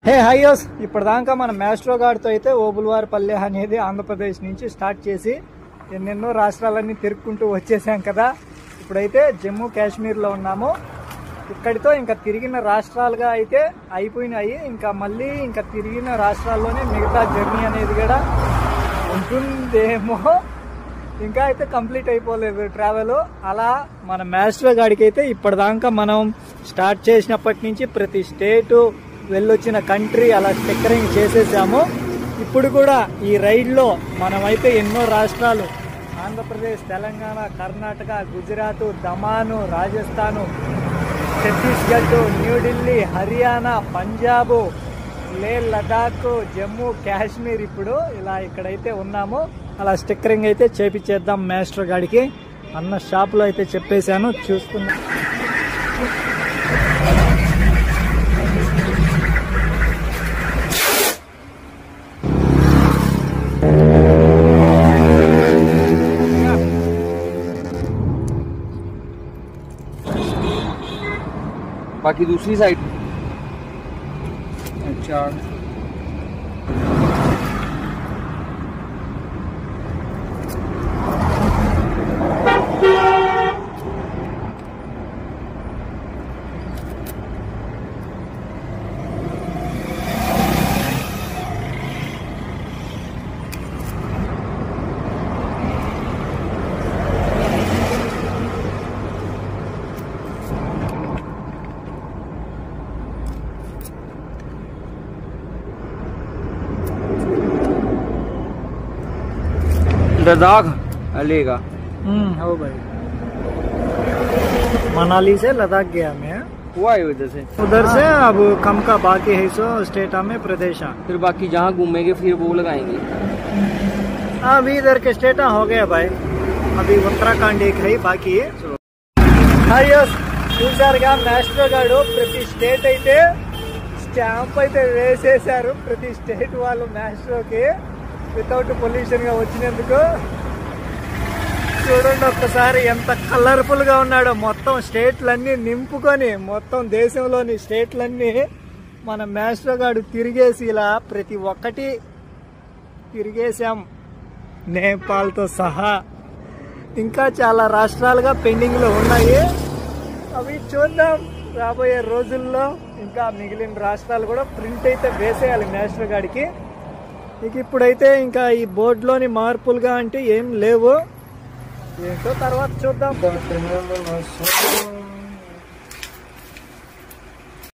హే హైయోస్, ఇప్పటిదాకా మన మాస్ట్రో గాడితో అయితే ఓబుల్వారిపల్లె అనేది ఆంధ్రప్రదేశ్ నుంచి స్టార్ట్ చేసి ఎన్నెన్నో రాష్ట్రాలన్నీ తిరుక్కుంటూ వచ్చేసాం కదా. ఇప్పుడైతే జమ్మూ కాశ్మీర్లో ఉన్నాము. ఇక్కడితో ఇంకా తిరిగిన రాష్ట్రాలుగా అయితే అయిపోయినాయి. ఇంకా మళ్ళీ ఇంకా తిరిగిన రాష్ట్రాల్లోనే మిగతా జర్నీ అనేది కూడా ఉంటుందేమో. ఇంకా అయితే కంప్లీట్ అయిపోలేదు ట్రావెల్. అలా మన మాస్ట్రో గాడికి అయితే ఇప్పటిదాకా మనం స్టార్ట్ చేసినప్పటి నుంచి ప్రతి స్టేటు వెళ్ళొచ్చిన కంట్రీ అలా స్టిక్కరింగ్ చేసేసాము. ఇప్పుడు కూడా ఈ రైడ్లో మనమైతే ఎన్నో రాష్ట్రాలు ఆంధ్రప్రదేశ్, తెలంగాణ, కర్ణాటక, గుజరాత్, దమాను, రాజస్థాను, ఛత్తీస్గఢ్, న్యూఢిల్లీ, హర్యానా, పంజాబ్, లే లదాఖ్, జమ్మూ కాశ్మీర్ ఇప్పుడు ఇలా ఇక్కడైతే ఉన్నాము. అలా స్టిక్కరింగ్ అయితే చేపించేద్దాం మాస్టర్ గాడికి. అన్న షాప్లో అయితే చెప్పేశాను, చూసుకున్నాం. बाकी दूसरी साइड अच्छा लद्दाख लेगा। हो भाई, मनाली से लद्दाख गया मैं। हुआ है उधर से अब कम का बाकी है सो स्टेट में प्रदेश। फिर बाकी जहाँ घूमेंगे फिर वो लगाएंगे। अभी इधर के स्टेट हो गया भाई, अभी उत्तराखंड एक है बाकी है। చూసారుగా మాస్టర్ గారు ప్రతి స్టేట్ అయితే స్టాంప్ అయితే వేసేసారు. ప్రతి స్టేట్ వాళ్ళు మాస్టర్కి వితౌట్ పొల్యూషన్ గా వచ్చినందుకు. చూడండి ఒక్కసారి ఎంత కలర్ఫుల్ గా ఉన్నాడో. మొత్తం స్టేట్లన్నీ నింపుకొని మొత్తం దేశంలోని స్టేట్లన్నీ మన మాస్టర్ గారు తిరిగేసి ఇలా ప్రతి ఒక్కటి తిరిగేసాం, నేపాల్తో సహా. ఇంకా చాలా రాష్ట్రాలుగా పెండింగ్ లో ఉన్నాయి. అవి చూద్దాం రాబోయే రోజుల్లో. ఇంకా మిగిలిన రాష్ట్రాలు కూడా ప్రింట్ అయితే వేసేయాలి మాస్టర్ గారికి. ఇక ఇప్పుడైతే ఇంకా ఈ బోర్డులోని మార్పులుగా అంటే ఏం లేవు, ఏంటో తర్వాత చూద్దాం.